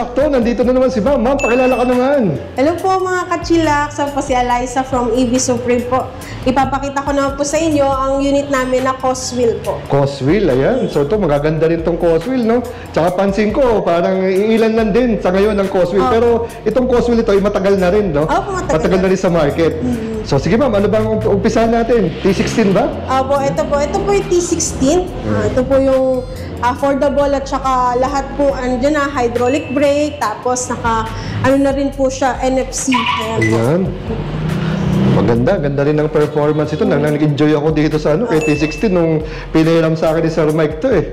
sakto, nandito na naman si Ma'am. Ma'am, pakilala ka naman. Hello po mga kachilak, sa po si Eliza from EV Supreme po. Ipapakita ko naman po sa inyo ang unit namin na Coswheel po. Coswheel, ayan. So ito, magaganda rin tong Coswheel, no? Tsaka pansin ko, parang iilan lang din sa ngayon ang Coswheel. Pero itong Coswheel ito ay matagal na rin, no? Opo, matagal na rin sa market. So sige ma'am, ano bang umpisahan natin? T16 ba? Opo, ito po yung T16. Ito po yung affordable at saka lahat po andyan na, hydraulic brake, tapos ano na rin po siya, NFC. Ayan. Maganda, ganda rin ang performance ito. Nag-enjoy ako dito sa kay T16 nung pinahiram sa akin ni Sir Mike to eh.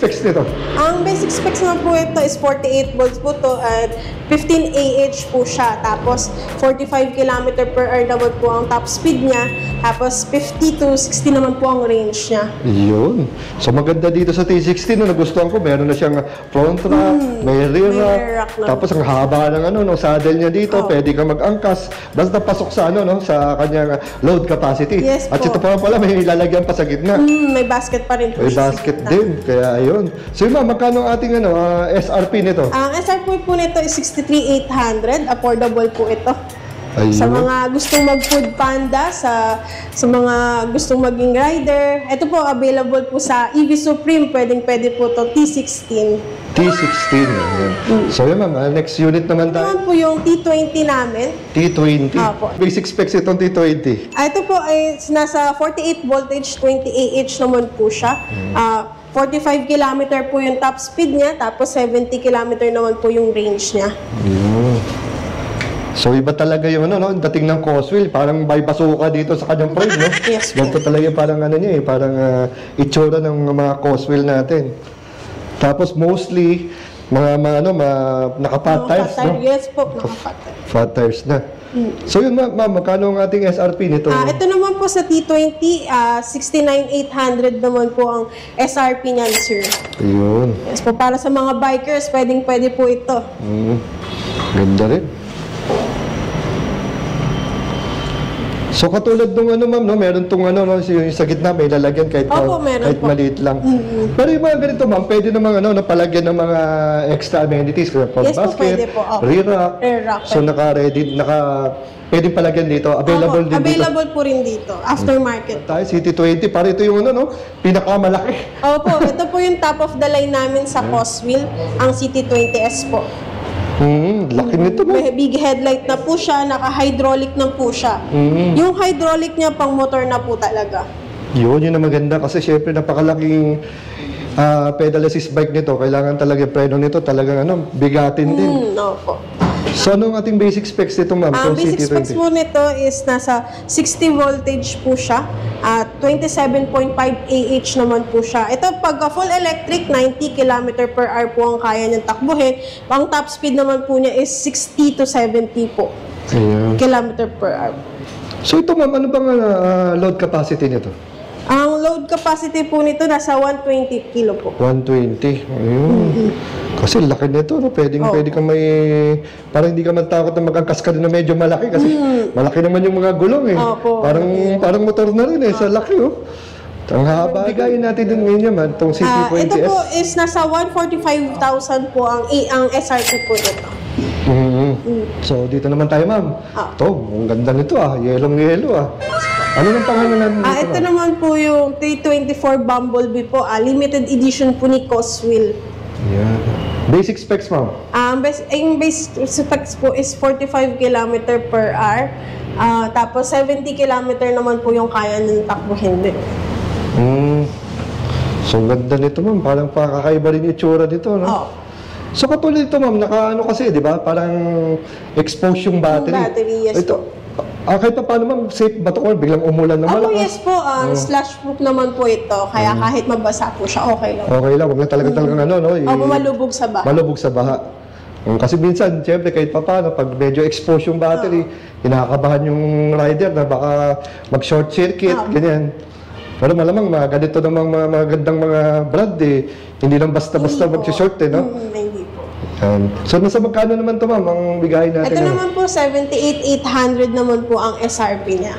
Specs nito? Ang basic specs naman po ito is 48 volts po to at 15 AH po siya. Tapos 45 km per hour naman po ang top speed niya. Tapos 50 to 60 naman po ang range niya. Yun. So maganda dito sa T16 nagustuhan ko. Meron na siyang front rack, may rear rack. Tapos ang haba ng saddle niya dito. Pwede kang mag-angkas. Basta pasok sa sa kanyang load capacity. Yes po. At ito pa pala may ilalagyan pa sa gitna. May basket pa rin po. May basket din. Kaya ayun. So ma'am, magkano ang ating SRP nito? Ang SRP po nito is 63,800. Affordable po ito. Ayun. Sa mga gustong mag-food panda, sa mga gustong maging rider, ito po available po sa EV Supreme. Pwede po to T16. T16. Ayan. So yun ma'am, next unit naman tayo. Ito po yung T20 namin. T20. Opo. Basic specs itong T20. Ito po ay nasa 48 voltage, 20 AH naman po siya. 45 km po yung top speed niya, tapos 70 km naman po yung range niya. So iba talaga yung dating ng Coswheel, parang may basuka dito sa kanyang frame, no? Yes. Ganito talaga parang niya parang itsura ng mga Coswheel natin. Tapos mostly naka-fat tires, no? Yes po, naka-fat tires. Fat tires na. So yun ma'am, magkano ang ating SRP nito? Ito naman po sa T20, 69,800 naman po ang SRP niyan, sir. Ayun. Yes po, para sa mga bikers, pwede po ito. Ganda rin. So katulad nung ma'am, meron tong yung sa gitna may lalagyan kahit maliit lang. Pero yung mga ganito ma'am, pwede namang napalagyan ng mga extra amenities, front Yes po, basket, pwede po. rear rack. So pwede palagyan dito, available din dito. Available po rin dito, aftermarket. Tayo CT20, para ito yung pinakamalaki. Opo, ito po yung top of the line namin sa Coswheel, ang CT20S po. Laki nito mo. May big headlight na po siya, naka-hydraulic na po siya. Yung hydraulic niya pang motor na po talaga. Yun na maganda kasi syempre napakalaking pedal assist bike nito. Kailangan talaga yung preno nito talagang bigatin din. Opo. So anong ating basic specs nito ma'am? Ang basic specs po nito is nasa 60 voltage po siya at 27.5 AH naman po siya. Ito pag full electric, 90 km per hour po ang kaya niyang takbuhin. Ang top speed naman po niya is 60 to 70 po. Kilometer per hour. So ito ma'am, ano bang load capacity nito? Ang load capacity po nito nasa 120 kilo po. 120. Ayun. Kasi laki nito, pwede kang parang hindi ka matakot na mag-angkas ka din na medyo malaki kasi malaki naman yung mga gulong eh. Parang motor na rin sa laki Ang haba. Bigayin natin din ngayon naman itong CT20S. Ito po is nasa 145,000 po ang SRP po nito. So dito naman tayo ma'am. Ito, ang ganda nito yellow. Ano nang pangalan nito? Ito naman po yung T24 Bumblebee po. Limited edition po ni Coswheel. Basic specs ma'am? Yung basic specs po is 45 km per hour. Tapos 70 km naman po yung kaya ng takbuhin din. So ganda nito ma'am. Parang pakakaiba rin yung itsura dito, no? So katulad ito ma'am, kasi, di ba? Parang expose yung battery. Yes ito, po. Kahit pa paano ma'am, safe ba ito kung biglang umulan na malakas? Yes po, slash proof naman po ito. Kaya kahit mabasa po siya, okay lang. Okay lang, huwag na talagang malubog sa baha. Malubog sa baha. Kasi minsan, siyempre, kahit pa paano, pag medyo expose yung battery, kinakabahan yung rider na baka mag-short circuit, ganyan. Pero malamang ganito namang magandang mga brand hindi lang basta-basta mag-short no? Hindi po. So nasa magkano naman ito ma'am ang bigayin natin? Ito naman po 78,800 naman po ang SRP niya.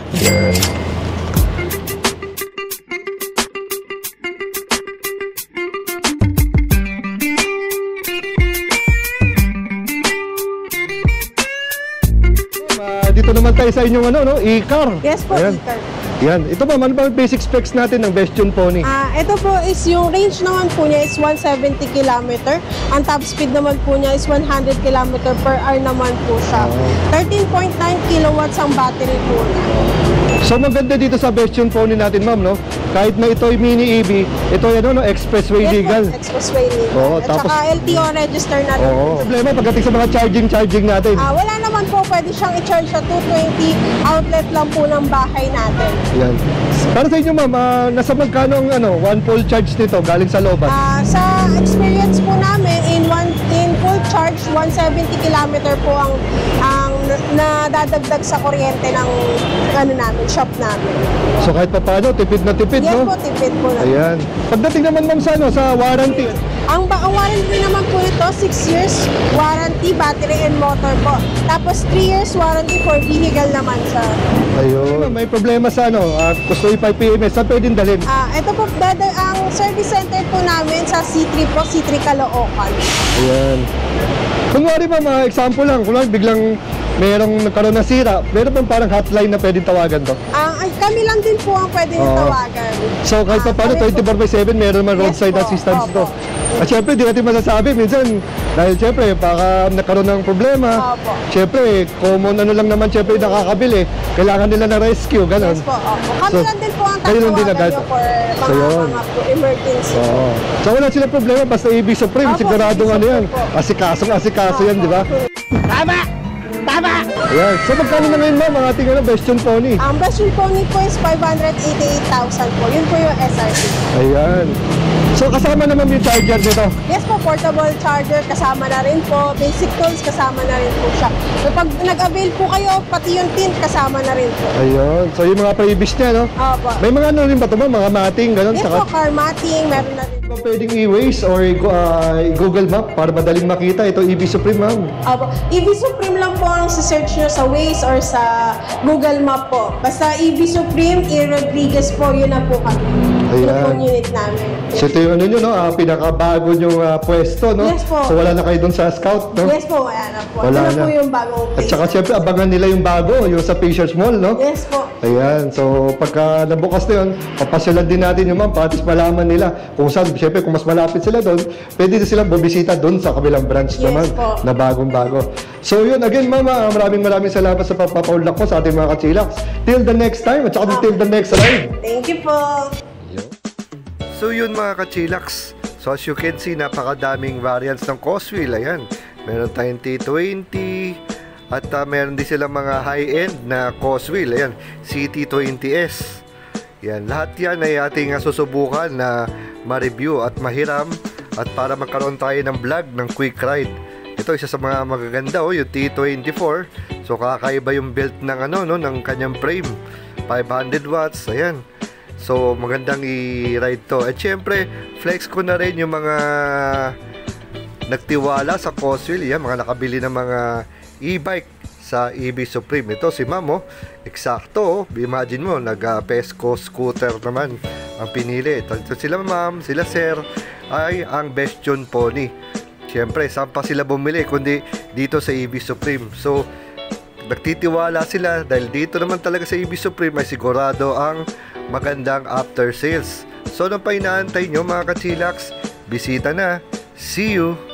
naman tayo sa inyong e-car. Yes po, Ayan. e-car. Yan. Ito ba, ano ba yung basic specs natin ng Bastion Pony? Ito po is yung range naman po niya is 170 km. Ang top speed naman po niya is 100 km per hour naman po siya. 13.9 kilowatts ang battery po niya. So maganda dito sa Bastion Pony natin, ma'am, no? Kahit na ito ay mini EV, ito ay expressway Yes legal. po, expressway legal. Oo, At tapos- saka LTO register na rin. Oo. Problema pagdating sa mga charging natin. Wala naman po, pwede siyang i-charge sa 220 outlet lang po ng bahay natin. Yan. Para sa inyo, ma'am, nasa magkano ang one full charge nito galing sa looban? Sa experience po namin, in full charge, 170 km po ang nadadagdag sa kuryente ng namin, shop namin. So kahit pa paano, tipid na tipid, Yes no? po, tipid po na. Ayan. Pagdating naman, ma'am, sa warranty. Ang warranty naman po ito, 6 years warranty, battery and motor po. Tapos 3 years warranty for vehicle naman siya. Ayun. May problema sa gusto i-5 PMS, saan pwedeng dalhin? Ito po, ang service center po namin sa C3 po, C3 Caloocan. Ayan. Kunwari, ma'am, example lang, kunwari biglang merong nagkaroon na sira, meron bang parang hotline na pwedeng tawagan to? Kami lang din po ang pwede tawagan. So kahit pa paano, 24/7, meron naman roadside Yes po, assistance to. opo. At syempre, di natin masasabi, minsan, dahil syempre, baka nagkaroon ng problema, Opo. syempre, common lang naman, syempre, nakakabili, kailangan nila na rescue, ganun. Yes po, opo. Kami lang din po ang kayo lang din agad. tawagan nyo for So, yun. mga emergency. Oo. So wala sila problema, basta EV Supreme, Opo, siguradong EV yan. Supreme po. Asikaso yan, di ba? Tama! Tama! Ayan. So magkano na ngayon, ma'am, ang ating Bastion Pony? Ang Bastion Pony po is 588,000 po. Yun po yung SRP. Ayan. So kasama naman yung charger nito. Yes po, portable charger kasama na rin po. Basic tools kasama na rin po siya. Kapag nag-avail po kayo, pati yung tint kasama na rin po. Ayun. So yung mga previous niya, no? Opo. May mga rin ba ito, ma'am? Mga mating, ganun? Yes po, car matting, meron na rin. Pwedeng i-Waze or Google Map para madaling makita ito EV Supreme, ma'am. Opo. EV Supreme lang po ang search nyo sa Waze or sa Google Map po. Basta EV Supreme, E. Rodriguez po, yun na po kami. Yun Ayan. po yung unit namin. So ito yung nyo, no? Pinakabago yung pwesto, no? Yes po. So wala na kayo dun sa Scout, no? Yes po, wala na po. Wala Ito na na. po yung bagong At place. saka syempre abangan nila yung bago, yung sa Fishers Mall, no? Yes po. Ayan, so pagka nabukas na yun, papasyalan din natin yung ma'am, patis malaman nila kung saan, syempre kung mas malapit sila doon, pwede na silang bubisita doon sa kabilang branch Yes naman po. na bagong-bago. So yun, again mama, maraming salamat sa papapaulak mo sa ating mga kachilaks. Till the next time, at saka till the next ride. Thank you po. So yun mga kachilaks, so as you can see, napakadaming variants ng Coswheel. Ayan, meron tayong T20 at meron din silang mga high-end na Coswheel. Ayan, CT20S. Yan, lahat yan ay ating susubukan na ma-review at mahiram at para magkaroon tayo ng vlog ng quick ride. Ito isa sa mga magaganda, yung T24. So kakaiba yung build ng ng kanyang frame. 500 watts, ayan. So magandang i-ride to. At syempre, flex ko na rin yung mga nagtiwala sa Coswheel, yan, mga nakabili ng mga e-bike sa EV Supreme. Ito si Ma'am, eksakto, imagine mo, nag-Pesco scooter naman ang pinili. Ito sila Ma'am, sila Sir, ay ang Bastion Pony. Siyempre, saan pa sila bumili kundi dito sa EV Supreme. So, nagtitiwala sila dahil dito naman talaga sa EV Supreme ay sigurado ang magandang after sales. So, nung pa inaantay nyo mga kachilaks, bisita na. See you!